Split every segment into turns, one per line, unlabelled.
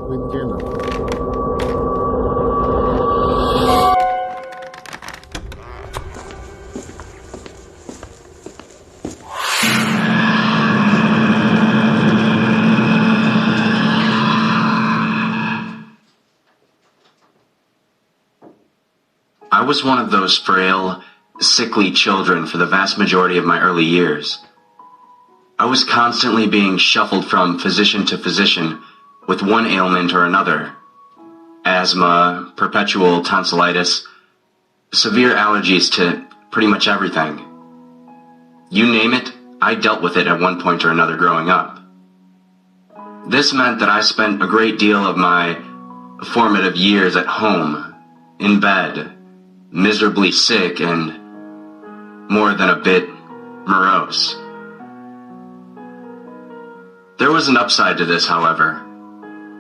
with Jenna.
I was one of those frail, sickly children for the vast majority of my early years. I was constantly being shuffled from physician to physician with one ailment or another. Asthma, perpetual tonsillitis, severe allergies to pretty much everything. You name it, I dealt with it at one point or another growing up. This meant that I spent a great deal of my formative years at home, in bed, miserably sick and more than a bit morose. There was an upside to this, however.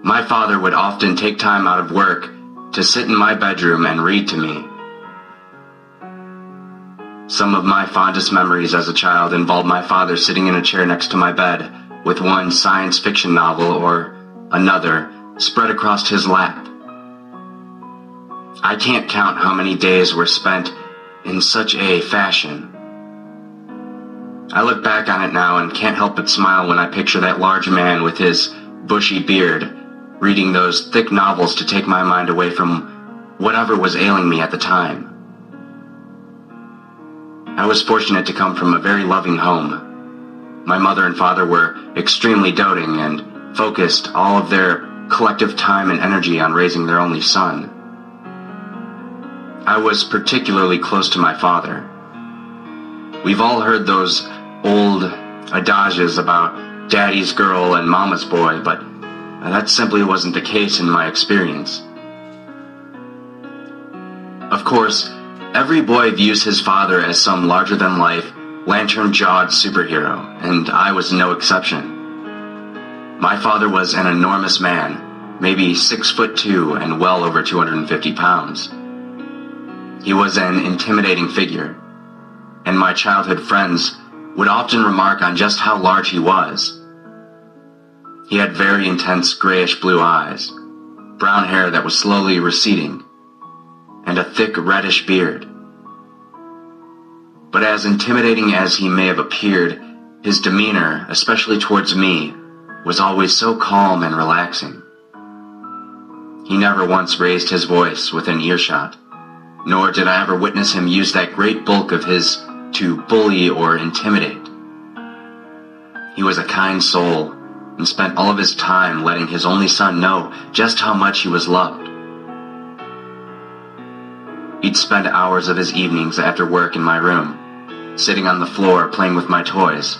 My father would often take time out of work to sit in my bedroom and read to me. Some of my fondest memories as a child involved my father sitting in a chair next to my bed with one science fiction novel or another spread across his lap. I can't count how many days were spent in such a fashion. I look back on it now and can't help but smile when I picture that large man with his bushy beard reading those thick novels to take my mind away from whatever was ailing me at the time. I was fortunate to come from a very loving home. My mother and father were extremely doting and focused all of their collective time and energy on raising their only son. I was particularly close to my father. We've all heard those old adages about daddy's girl and mama's boy, but that simply wasn't the case in my experience. Of course, every boy views his father as some larger-than-life, lantern-jawed superhero, and I was no exception. My father was an enormous man, maybe 6'2" and well over 250 pounds. He was an intimidating figure, and my childhood friends would often remark on just how large he was. He had very intense grayish-blue eyes, brown hair that was slowly receding, and a thick reddish beard. But as intimidating as he may have appeared, his demeanor, especially towards me, was always so calm and relaxing. He never once raised his voice within earshot, nor did I ever witness him use that great bulk of his to bully or intimidate. He was a kind soul and spent all of his time letting his only son know just how much he was loved. He'd spend hours of his evenings after work in my room, sitting on the floor playing with my toys.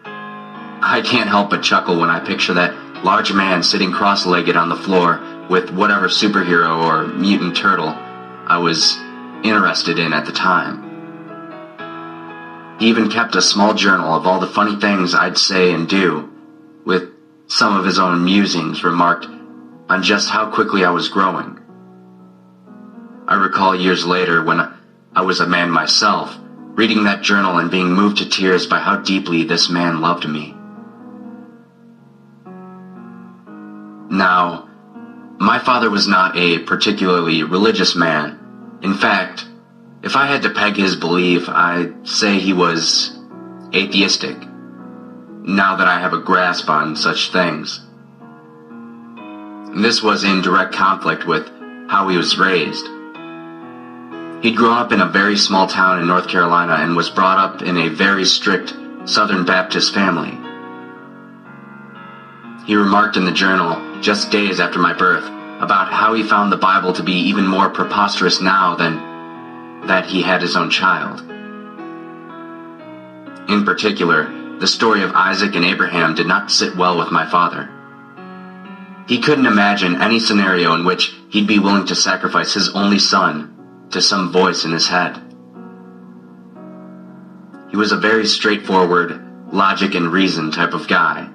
I can't help but chuckle when I picture that large man sitting cross-legged on the floor with whatever superhero or mutant turtle I was interested in at the time. He even kept a small journal of all the funny things I'd say and do, with some of his own musings remarked on just how quickly I was growing. I recall years later, when I was a man myself, reading that journal and being moved to tears by how deeply this man loved me. Now, my father was not a particularly religious man. In fact, if I had to peg his belief, I'd say he was atheistic, now that I have a grasp on such things. This was in direct conflict with how he was raised. He'd grown up in a very small town in North Carolina and was brought up in a very strict Southern Baptist family. He remarked in the journal, just days after my birth, about how he found the Bible to be even more preposterous now than that he had his own child. In particular, the story of Isaac and Abraham did not sit well with my father. He couldn't imagine any scenario in which he'd be willing to sacrifice his only son to some voice in his head. He was a very straightforward, logic and reason type of guy.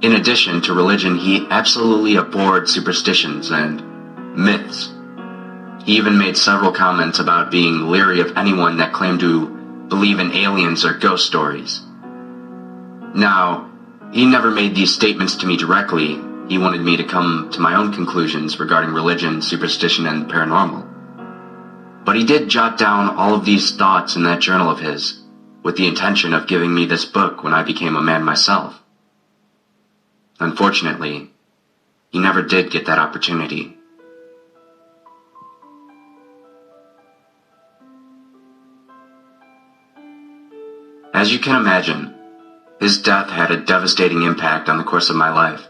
In addition to religion, he absolutely abhorred superstitions and myths. He even made several comments about being leery of anyone that claimed to believe in aliens or ghost stories. Now, he never made these statements to me directly, he wanted me to come to my own conclusions regarding religion, superstition, and the paranormal. But he did jot down all of these thoughts in that journal of his, with the intention of giving me this book when I became a man myself. Unfortunately, he never did get that opportunity. As you can imagine, his death had a devastating impact on the course of my life.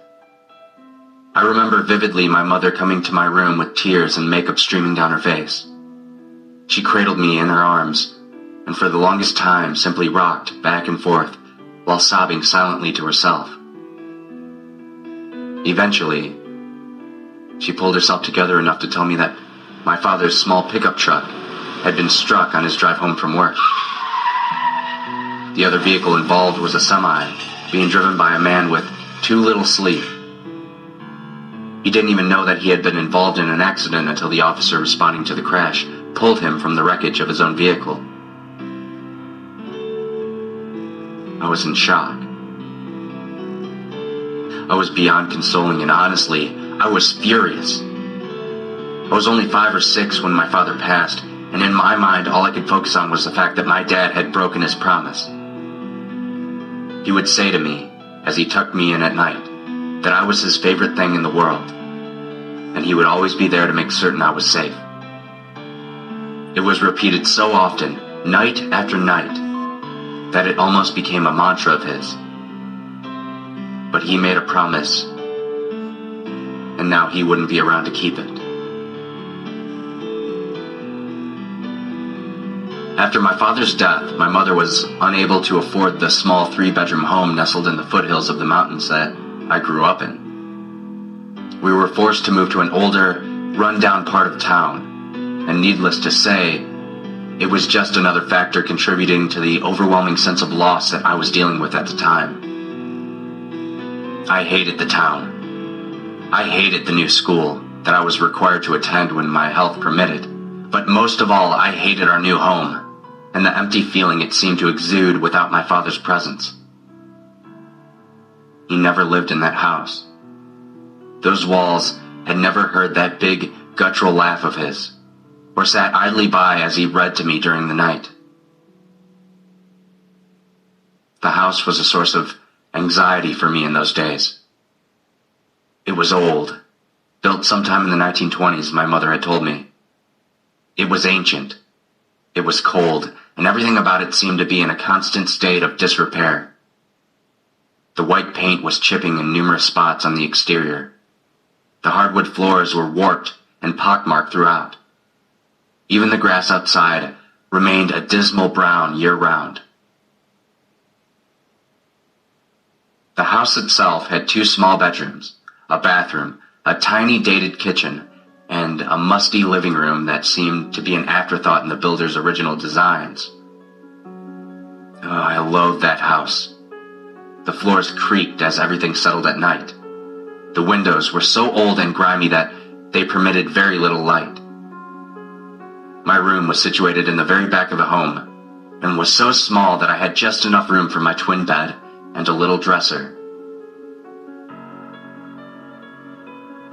I remember vividly my mother coming to my room with tears and makeup streaming down her face. She cradled me in her arms, and for the longest time simply rocked back and forth while sobbing silently to herself. Eventually, she pulled herself together enough to tell me that my father's small pickup truck had been struck on his drive home from work. The other vehicle involved was a semi, being driven by a man with too little sleep. He didn't even know that he had been involved in an accident until the officer responding to the crash pulled him from the wreckage of his own vehicle. I was in shock. I was beyond consoling, and honestly, I was furious. I was only 5 or 6 when my father passed, and in my mind, all I could focus on was the fact that my dad had broken his promise. He would say to me, as he tucked me in at night, that I was his favorite thing in the world, and he would always be there to make certain I was safe. It was repeated so often, night after night, that it almost became a mantra of his. But he made a promise, and now he wouldn't be around to keep it. After my father's death, my mother was unable to afford the small 3-bedroom home nestled in the foothills of the mountains that I grew up in. We were forced to move to an older, run-down part of town, and needless to say, it was just another factor contributing to the overwhelming sense of loss that I was dealing with at the time. I hated the town. I hated the new school that I was required to attend when my health permitted. But most of all, I hated our new home and the empty feeling it seemed to exude without my father's presence. He never lived in that house. Those walls had never heard that big, guttural laugh of his, or sat idly by as he read to me during the night. The house was a source of anxiety for me in those days. It was old, built sometime in the 1920s, my mother had told me. It was ancient. It was cold, and everything about it seemed to be in a constant state of disrepair. The white paint was chipping in numerous spots on the exterior. The hardwood floors were warped and pockmarked throughout. Even the grass outside remained a dismal brown year-round. The house itself had 2 small bedrooms, a bathroom, a tiny dated kitchen, and a musty living room that seemed to be an afterthought in the builder's original designs. Oh, I loathed that house. The floors creaked as everything settled at night. The windows were so old and grimy that they permitted very little light. My room was situated in the very back of the home, and was so small that I had just enough room for my twin bed and a little dresser.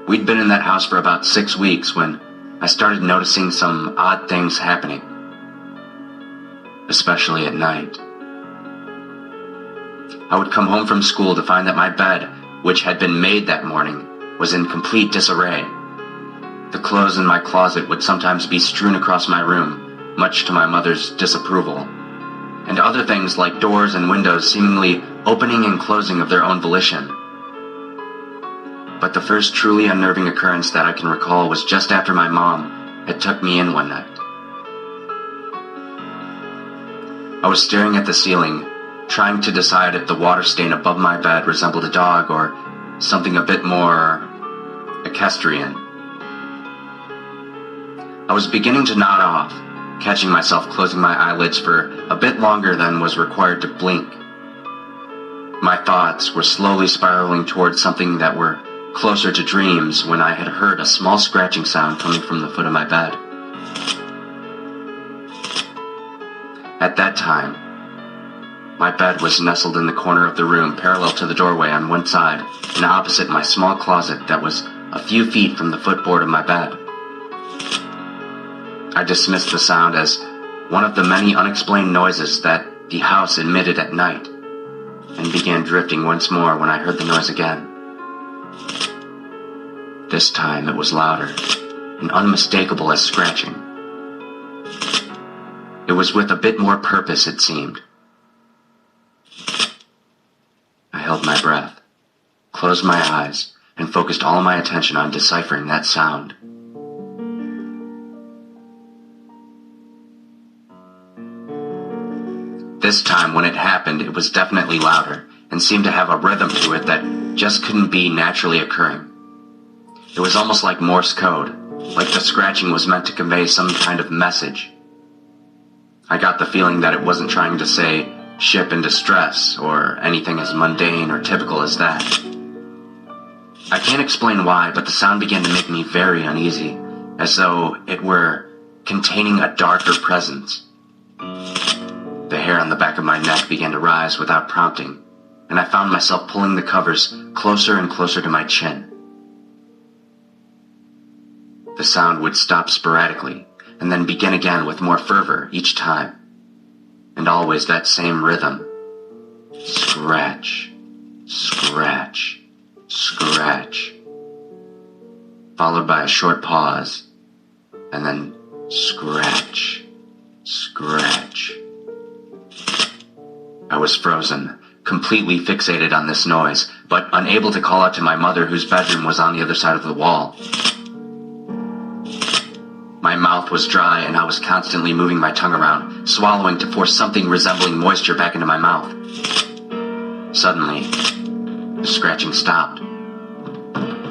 We'd been in that house for about 6 weeks when I started noticing some odd things happening, especially at night. I would come home from school to find that my bed, which had been made that morning, was in complete disarray. The clothes in my closet would sometimes be strewn across my room, much to my mother's disapproval, and other things like doors and windows seemingly opening and closing of their own volition. But the first truly unnerving occurrence that I can recall was just after my mom had tucked me in one night. I was staring at the ceiling, trying to decide if the water stain above my bed resembled a dog or something a bit more equestrian. I was beginning to nod off, catching myself closing my eyelids for a bit longer than was required to blink. My thoughts were slowly spiraling towards something that were closer to dreams when I had heard a small scratching sound coming from the foot of my bed. At that time, My bed was nestled in the corner of the room, parallel to the doorway on one side, and opposite my small closet that was a few feet from the footboard of my bed. I dismissed the sound as one of the many unexplained noises that the house emitted at night, and began drifting once more when I heard the noise again. This time it was louder and unmistakable as scratching. It was with a bit more purpose, it seemed. I held my breath, closed my eyes, and focused all my attention on deciphering that sound. This time, when it happened, it was definitely louder and seemed to have a rhythm to it that just couldn't be naturally occurring. It was almost like Morse code, like the scratching was meant to convey some kind of message. I got the feeling that it wasn't trying to say, "ship in distress," or anything as mundane or typical as that. I can't explain why, but the sound began to make me very uneasy, as though it were containing a darker presence. The hair on the back of my neck began to rise without prompting, and I found myself pulling the covers closer and closer to my chin. The sound would stop sporadically, and then begin again with more fervor each time. And always that same rhythm. Scratch, scratch, scratch. Followed by a short pause, and then scratch, scratch. I was frozen, completely fixated on this noise, but unable to call out to my mother, whose bedroom was on the other side of the wall. My mouth was dry, and I was constantly moving my tongue around, swallowing to force something resembling moisture back into my mouth. Suddenly, the scratching stopped,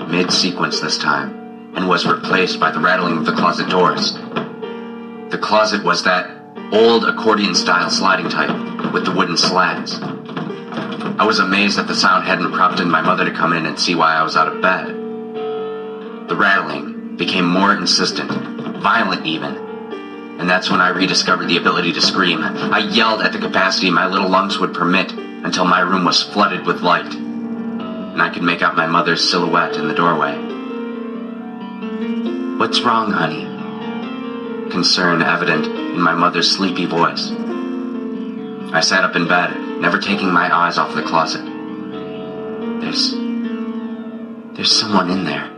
mid-sequence this time, and was replaced by the rattling of the closet doors. The closet was that old accordion-style sliding type, with the wooden slats. I was amazed that the sound hadn't prompted my mother to come in and see why I was out of bed. The rattling became more insistent, violent even, and that's when I rediscovered the ability to scream. I yelled at the capacity my little lungs would permit until my room was flooded with light, and I could make out my mother's silhouette in the doorway. "What's wrong, honey?" Concern evident in my mother's sleepy voice. I sat up in bed, never taking my eyes off the closet. There's someone in there.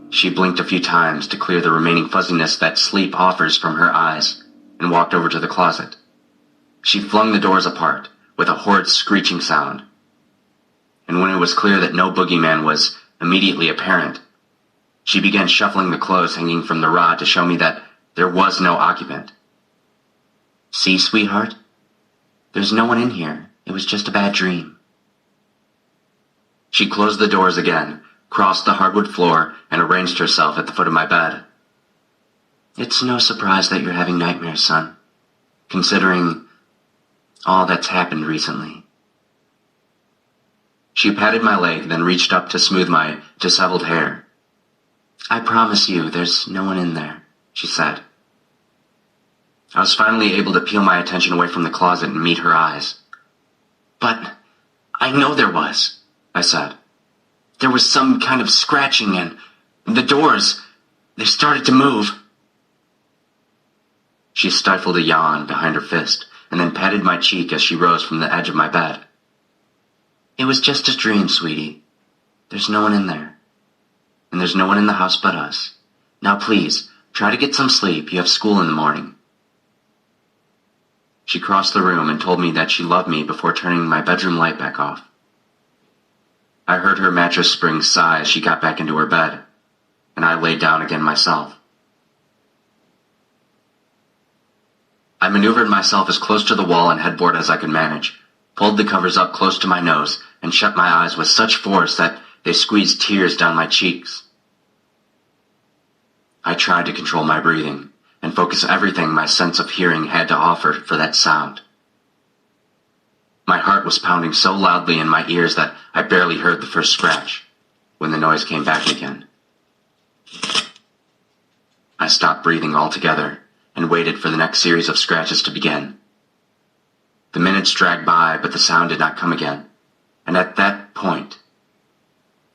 She blinked a few times to clear the remaining fuzziness that sleep offers from her eyes, and walked over to the closet. She flung the doors apart, with a horrid screeching sound. And when it was clear that no boogeyman was immediately apparent, she began shuffling the clothes hanging from the rod to show me that there was no occupant. "See, sweetheart? There's no one in here. It was just a bad dream." She closed the doors again, crossed the hardwood floor, and arranged herself at the foot of my bed. "It's no surprise that you're having nightmares, son, considering all that's happened recently." She patted my leg, then reached up to smooth my disheveled hair. "I promise you, there's no one in there," she said. I was finally able to peel my attention away from the closet and meet her eyes. "But I know there was," I said. "There was some kind of scratching, and the doors, they started to move." She stifled a yawn behind her fist, and then patted my cheek as she rose from the edge of my bed. "It was just a dream, sweetie. There's no one in there. And there's no one in the house but us. Now please, try to get some sleep. You have school in the morning." She crossed the room and told me that she loved me before turning my bedroom light back off. I heard her mattress spring sigh as she got back into her bed, and I laid down again myself. I maneuvered myself as close to the wall and headboard as I could manage, pulled the covers up close to my nose, and shut my eyes with such force that they squeezed tears down my cheeks. I tried to control my breathing and focus everything my sense of hearing had to offer for that sound. My heart was pounding so loudly in my ears that I barely heard the first scratch when the noise came back again. I stopped breathing altogether and waited for the next series of scratches to begin, The minutes dragged by, but the sound did not come again, and at that point,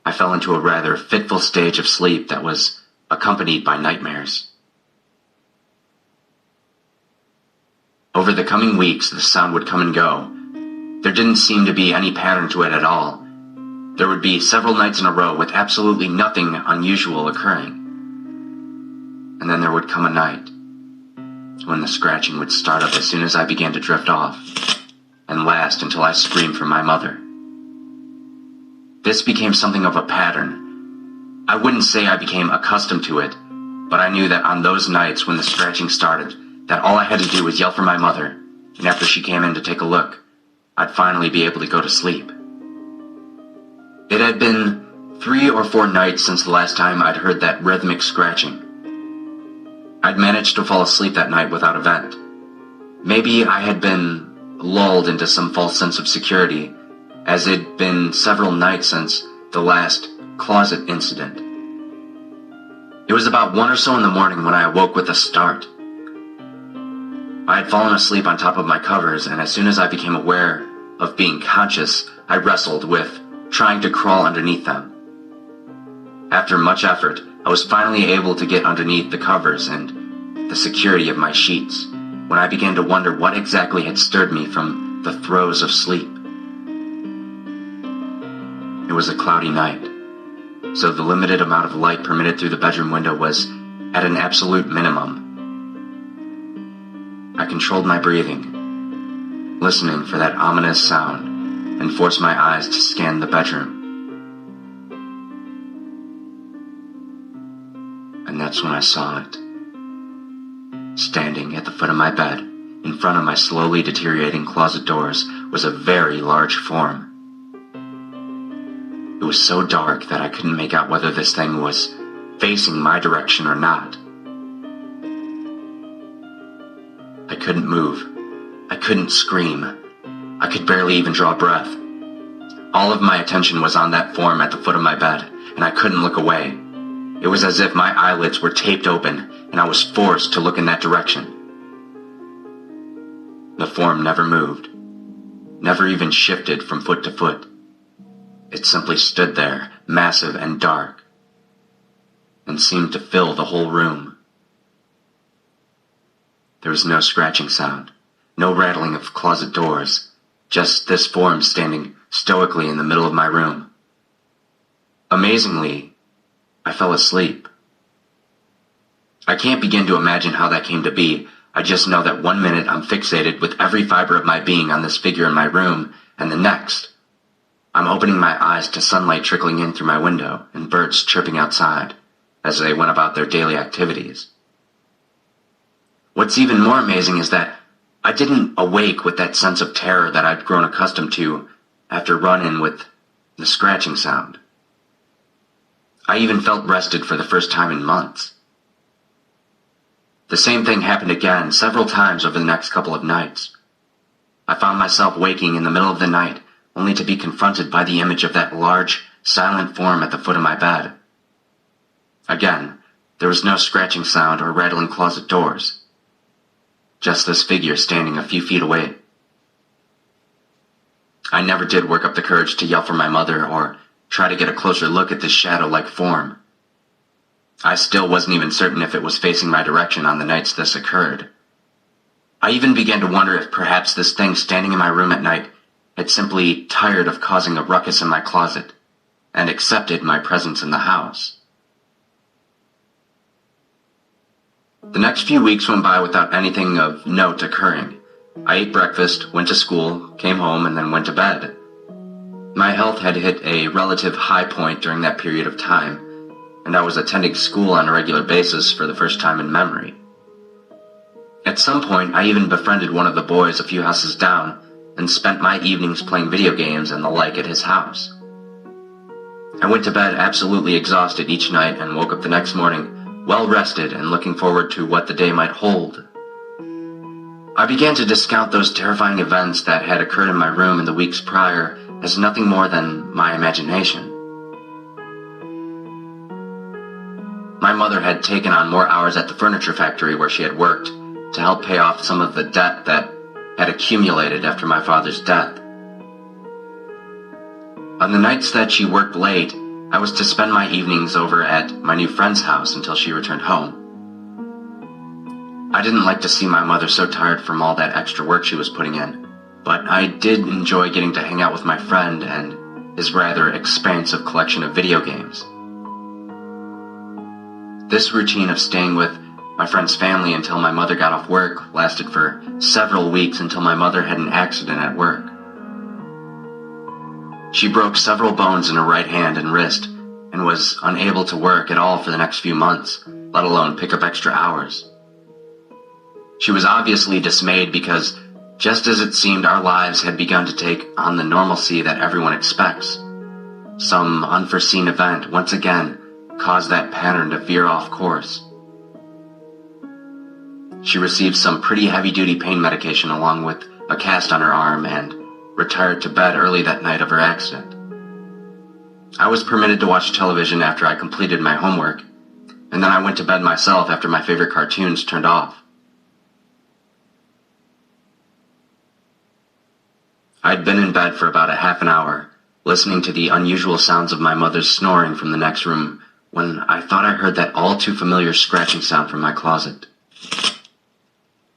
I fell into a rather fitful stage of sleep that was accompanied by nightmares. Over the coming weeks, the sound would come and go. There didn't seem to be any pattern to it at all. There would be several nights in a row with absolutely nothing unusual occurring. And then there would come a night when the scratching would start up as soon as I began to drift off, and last until I screamed for my mother. This became something of a pattern. I wouldn't say I became accustomed to it, but I knew that on those nights when the scratching started, that all I had to do was yell for my mother, and after she came in to take a look, I'd finally be able to go to sleep. It had been 3 or 4 nights since the last time I'd heard that rhythmic scratching. I'd managed to fall asleep that night without a vent. Maybe I had been lulled into some false sense of security, as it'd been several nights since the last closet incident. It was about 1 or so in the morning when I awoke with a start. I had fallen asleep on top of my covers, and as soon as I became aware of being conscious, I wrestled with trying to crawl underneath them. After much effort, I was finally able to get underneath the covers and the security of my sheets, when I began to wonder what exactly had stirred me from the throes of sleep. It was a cloudy night, so the limited amount of light permitted through the bedroom window was at an absolute minimum. I controlled my breathing, listening for that ominous sound, and forced my eyes to scan the bedroom. And that's when I saw it. Standing at the foot of my bed, in front of my slowly deteriorating closet doors, was a very large form. It was so dark that I couldn't make out whether this thing was facing my direction or not. I couldn't move. I couldn't scream. I could barely even draw breath. All of my attention was on that form at the foot of my bed, and I couldn't look away. It was as if my eyelids were taped open, and I was forced to look in that direction. The form never moved, never even shifted from foot to foot. It simply stood there, massive and dark, and seemed to fill the whole room. There was no scratching sound, no rattling of closet doors, just this form standing stoically in the middle of my room. Amazingly, I fell asleep. I can't begin to imagine how that came to be. I just know that 1 minute I'm fixated with every fiber of my being on this figure in my room, and the next, I'm opening my eyes to sunlight trickling in through my window and birds chirping outside as they went about their daily activities. What's even more amazing is that I didn't awake with that sense of terror that I'd grown accustomed to after run-in with the scratching sound. I even felt rested for the first time in months. The same thing happened again several times over the next couple of nights. I found myself waking in the middle of the night, only to be confronted by the image of that large, silent form at the foot of my bed. Again, there was no scratching sound or rattling closet doors. Just this figure standing a few feet away. I never did work up the courage to yell for my mother or try to get a closer look at this shadow-like form. I still wasn't even certain if it was facing my direction on the nights this occurred. I even began to wonder if perhaps this thing standing in my room at night had simply tired of causing a ruckus in my closet and accepted my presence in the house. The next few weeks went by without anything of note occurring. I ate breakfast, went to school, came home, and then went to bed. My health had hit a relative high point during that period of time, and I was attending school on a regular basis for the first time in memory. At some point, I even befriended one of the boys a few houses down and spent my evenings playing video games and the like at his house. I went to bed absolutely exhausted each night and woke up the next morning well-rested and looking forward to what the day might hold. I began to discount those terrifying events that had occurred in my room in the weeks prior as nothing more than my imagination. My mother had taken on more hours at the furniture factory where she had worked to help pay off some of the debt that had accumulated after my father's death. On the nights that she worked late, I was to spend my evenings over at my new friend's house until she returned home. I didn't like to see my mother so tired from all that extra work she was putting in, but I did enjoy getting to hang out with my friend and his rather expansive collection of video games. This routine of staying with my friend's family until my mother got off work lasted for several weeks until my mother had an accident at work. She broke several bones in her right hand and wrist and was unable to work at all for the next few months, let alone pick up extra hours. She was obviously dismayed because, just as it seemed our lives had begun to take on the normalcy that everyone expects, some unforeseen event once again caused that pattern to veer off course. She received some pretty heavy-duty pain medication along with a cast on her arm and retired to bed early that night of her accident. I was permitted to watch television after I completed my homework, and then I went to bed myself after my favorite cartoons turned off. I'd been in bed for about a half an hour, listening to the unusual sounds of my mother's snoring from the next room, when I thought I heard that all-too-familiar scratching sound from my closet.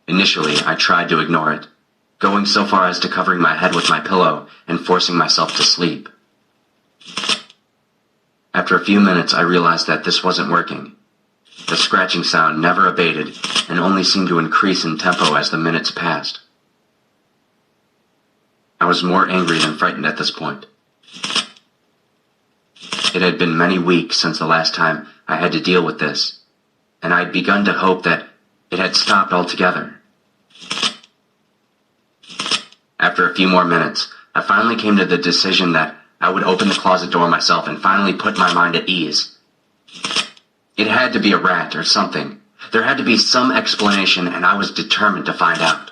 Initially, I tried to ignore it, going so far as to covering my head with my pillow and forcing myself to sleep. After a few minutes, I realized that this wasn't working. The scratching sound never abated and only seemed to increase in tempo as the minutes passed. I was more angry than frightened at this point. It had been many weeks since the last time I had to deal with this, and I'd begun to hope that it had stopped altogether. After a few more minutes, I finally came to the decision that I would open the closet door myself and finally put my mind at ease. It had to be a rat or something. There had to be some explanation, and I was determined to find out.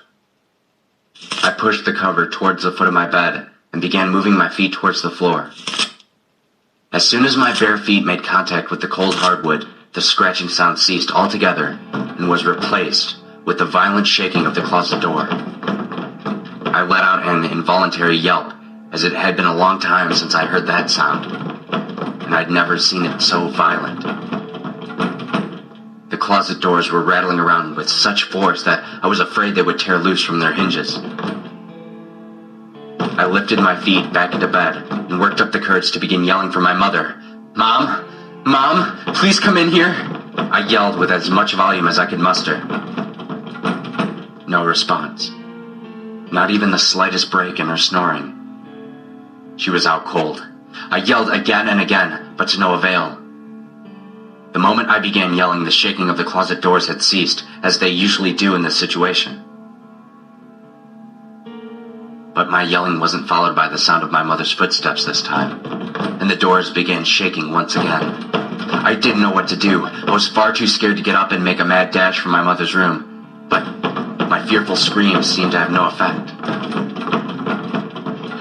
I pushed the cover towards the foot of my bed and began moving my feet towards the floor. As soon as my bare feet made contact with the cold hardwood, the scratching sound ceased altogether and was replaced with the violent shaking of the closet door. I let out an involuntary yelp, as it had been a long time since I heard that sound, and I'd never seen it so violent. The closet doors were rattling around with such force that I was afraid they would tear loose from their hinges. I lifted my feet back into bed and worked up the courage to begin yelling for my mother. "Mom! Mom! Please come in here!" I yelled with as much volume as I could muster. No response. Not even the slightest break in her snoring. She was out cold. I yelled again and again, but to no avail. The moment I began yelling, the shaking of the closet doors had ceased, as they usually do in this situation. But my yelling wasn't followed by the sound of my mother's footsteps this time, and the doors began shaking once again. I didn't know what to do. I was far too scared to get up and make a mad dash for my mother's room, but my fearful screams seemed to have no effect.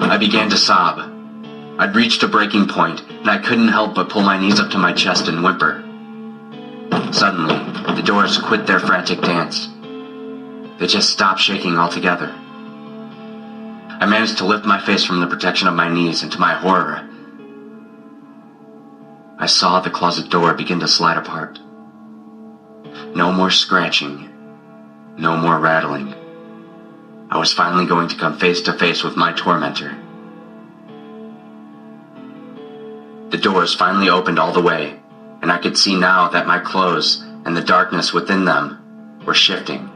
I began to sob. I'd reached a breaking point, and I couldn't help but pull my knees up to my chest and whimper. Suddenly, the doors quit their frantic dance. They just stopped shaking altogether. I managed to lift my face from the protection of my knees, and to my horror, I saw the closet door begin to slide apart. No more scratching, no more rattling. I was finally going to come face to face with my tormentor. The doors finally opened all the way, and I could see now that my clothes and the darkness within them were shifting.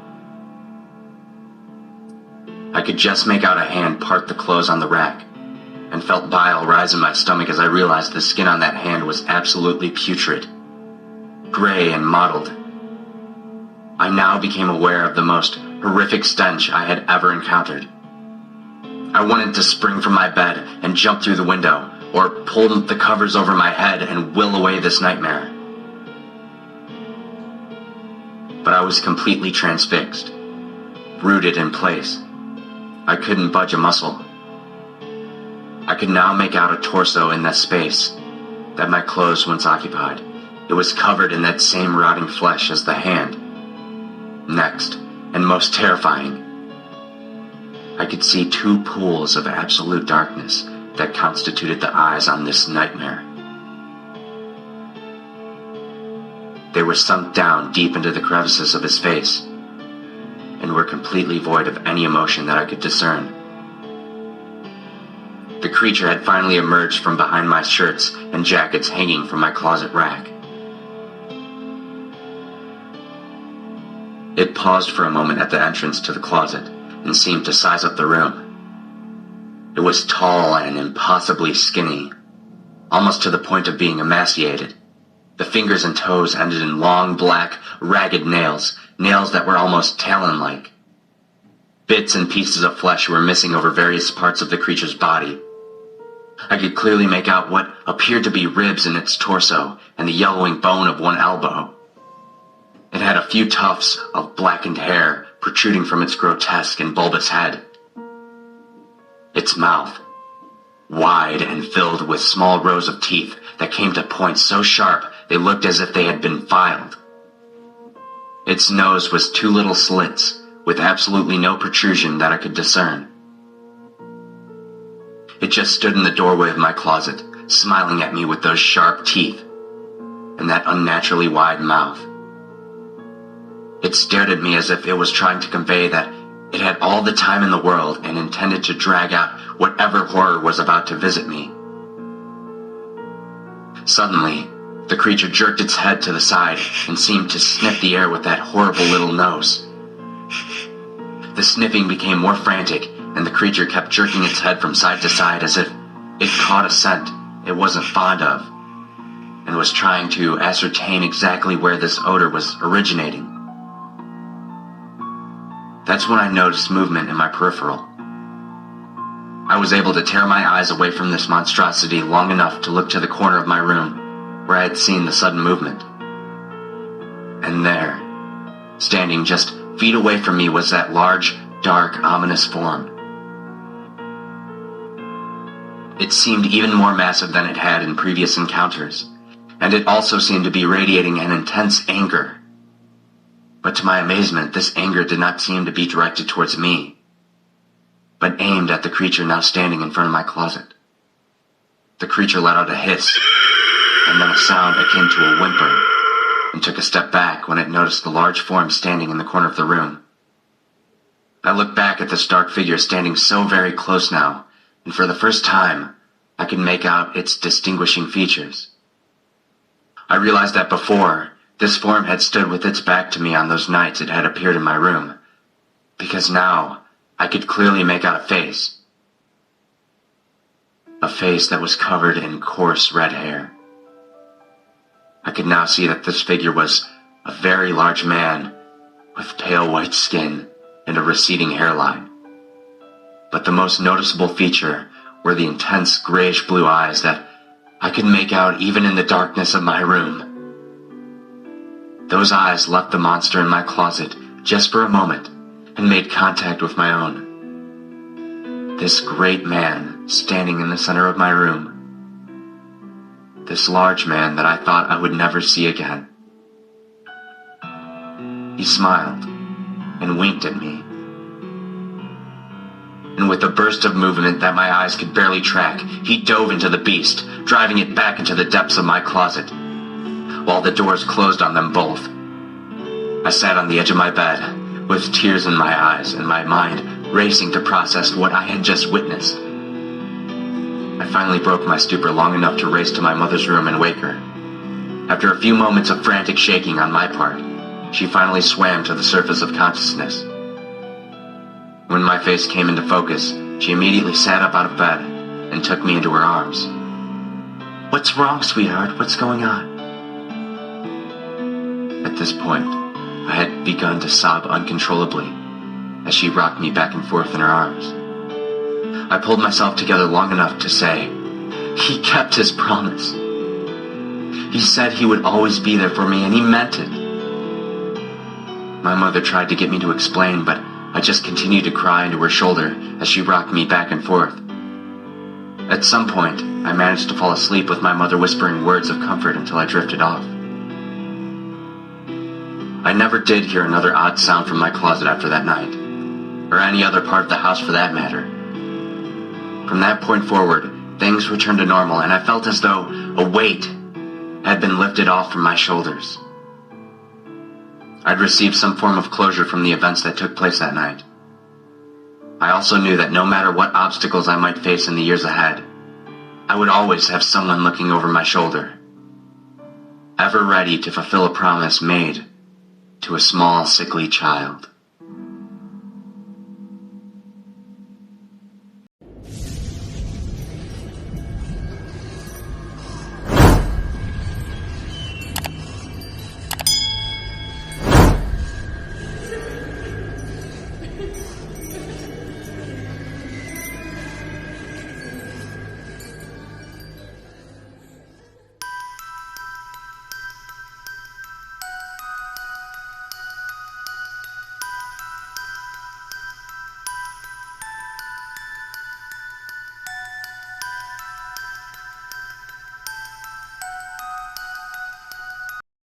I could just make out a hand part the clothes on the rack, and felt bile rise in my stomach as I realized the skin on that hand was absolutely putrid, gray and mottled. I now became aware of the most horrific stench I had ever encountered. I wanted to spring from my bed and jump through the window, or pull the covers over my head and will away this nightmare. But I was completely transfixed, rooted in place. I couldn't budge a muscle. I could now make out a torso in that space that my clothes once occupied. It was covered in that same rotting flesh as the hand. Next, and most terrifying, I could see two pools of absolute darkness that constituted the eyes on this nightmare. They were sunk down deep into the crevices of his face, and were completely void of any emotion that I could discern. The creature had finally emerged from behind my shirts and jackets hanging from my closet rack. It paused for a moment at the entrance to the closet and seemed to size up the room. It was tall and impossibly skinny, almost to the point of being emaciated. The fingers and toes ended in long, black, ragged nails that were almost talon-like. Bits and pieces of flesh were missing over various parts of the creature's body. I could clearly make out what appeared to be ribs in its torso and the yellowing bone of one elbow. It had a few tufts of blackened hair protruding from its grotesque and bulbous head. Its mouth, wide and filled with small rows of teeth that came to points so sharp they looked as if they had been filed. Its nose was two little slits, with absolutely no protrusion that I could discern. It just stood in the doorway of my closet, smiling at me with those sharp teeth and that unnaturally wide mouth. It stared at me as if it was trying to convey that it had all the time in the world and intended to drag out whatever horror was about to visit me. Suddenly, the creature jerked its head to the side and seemed to sniff the air with that horrible little nose. The sniffing became more frantic, and the creature kept jerking its head from side to side as if it caught a scent it wasn't fond of, and was trying to ascertain exactly where this odor was originating. That's when I noticed movement in my peripheral. I was able to tear my eyes away from this monstrosity long enough to look to the corner of my room, where I had seen the sudden movement. And there, standing just feet away from me, was that large, dark, ominous form. It seemed even more massive than it had in previous encounters, and it also seemed to be radiating an intense anger. But to my amazement, this anger did not seem to be directed towards me, but aimed at the creature now standing in front of my closet. The creature let out a hiss, and then a sound akin to a whimper, and took a step back when it noticed the large form standing in the corner of the room. I looked back at this dark figure standing so very close now, and for the first time, I could make out its distinguishing features. I realized that before, this form had stood with its back to me on those nights it had appeared in my room, because now I could clearly make out a face. A face that was covered in coarse red hair. I could now see that this figure was a very large man with pale white skin and a receding hairline. But the most noticeable feature were the intense grayish-blue eyes that I could make out even in the darkness of my room. Those eyes left the monster in my closet just for a moment and made contact with my own. This great man standing in the center of my room. This large man that I thought I would never see again. He smiled and winked at me. And with a burst of movement that my eyes could barely track, he dove into the beast, driving it back into the depths of my closet, while the doors closed on them both. I sat on the edge of my bed, with tears in my eyes and my mind racing to process what I had just witnessed. I finally broke my stupor long enough to race to my mother's room and wake her. After a few moments of frantic shaking on my part, she finally swam to the surface of consciousness. When my face came into focus, she immediately sat up out of bed and took me into her arms. "What's wrong, sweetheart? What's going on?" At this point, I had begun to sob uncontrollably as she rocked me back and forth in her arms. I pulled myself together long enough to say, "He kept his promise. He said he would always be there for me, and he meant it." My mother tried to get me to explain, but I just continued to cry into her shoulder as she rocked me back and forth. At some point, I managed to fall asleep with my mother whispering words of comfort until I drifted off. I never did hear another odd sound from my closet after that night. or any other part of the house for that matter. From that point forward, things returned to normal, and I felt as though a weight had been lifted off from my shoulders. I'd received some form of closure from the events that took place that night. I also knew that no matter what obstacles I might face in the years ahead, I would always have someone looking over my shoulder, ever ready to fulfill a promise made to a small, sickly child.